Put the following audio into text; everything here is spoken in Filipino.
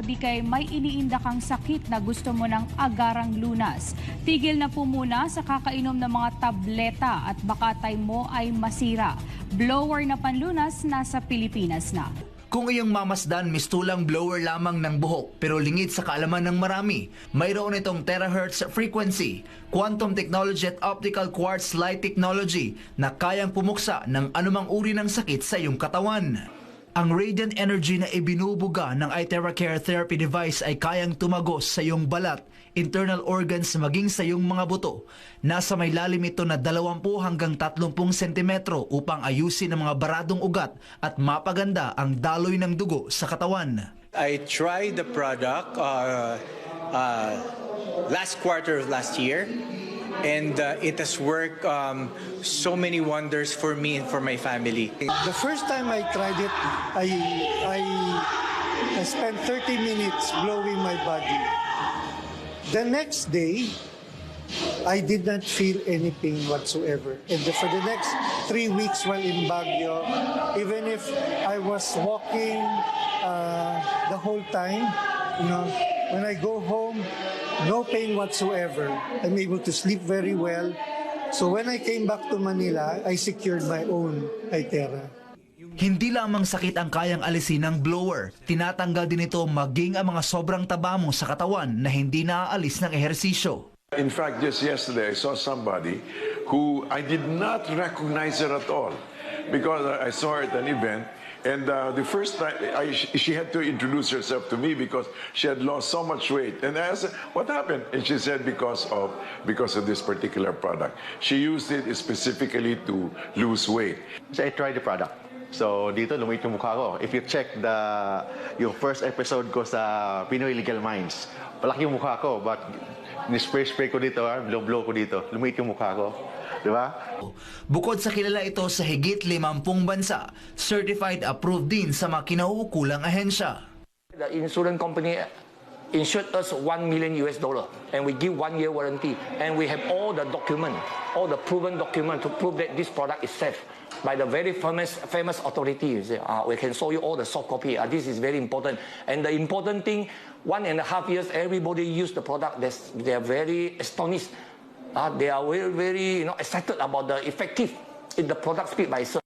Di kay may iniinda kang sakit na gusto mo ng agarang lunas. Tigil na po muna sa kakainom ng mga tableta at baka tay mo ay masira. Blower na panlunas nasa Pilipinas na. Kung iyong mamasdan, mistulang blower lamang ng buhok pero lingid sa kaalaman ng marami, mayroon itong terahertz frequency, quantum technology at optical quartz light technology na kayang pumuksa ng anumang uri ng sakit sa iyong katawan. Ang radiant energy na ibinubuga ng iTeracare therapy device ay kayang tumagos sa iyong balat, internal organs maging sa iyong mga buto. Nasa may lalim ito na 20 hanggang 30 sentimetro upang ayusin ang mga baradong ugat at mapaganda ang daloy ng dugo sa katawan. I tried the product last quarter of last year. And it has worked so many wonders for me and for my family. The first time I tried it, I spent 30 minutes blowing my body. The next day, I did not feel any pain whatsoever. And for the next 3 weeks while in Baguio, even if I was walking the whole time, when I go home, no pain whatsoever. I'm able to sleep very well. So when I came back to Manila, I secured my own iTera. Hindi lamang sakit ang kayang alisin ng blower, tinatanggal din ito maging ang mga sobrang taba mo sa katawan na hindi naaalis ng ehersisyo. In fact, just yesterday I saw somebody who I did not recognize her at all because I saw her at an event. And the first time, she had to introduce herself to me because she had lost so much weight. And I asked her, what happened? And she said because of this particular product. She used it specifically to lose weight. So I tried the product. So dito lumit yung mukha ko. If you check yung first episode ko sa Pinoy Legal Minds, palaki yung mukha ko. But ni-spray ko dito, blow ko dito, lumit yung mukha ko. Diba? Bukod sa kilala ito sa higit 50 bansa, certified approved din sa mga kinauukulang ahensya. The insurance company insured us $1 million and we give 1-year warranty and we have all the proven document to prove that this product is safe by the very famous authority. We can show you all the soft copy. This is very important. And the important thing, 1.5 years, everybody use the product. They are very astonished. They are very excited about the effective in the product speak by itself.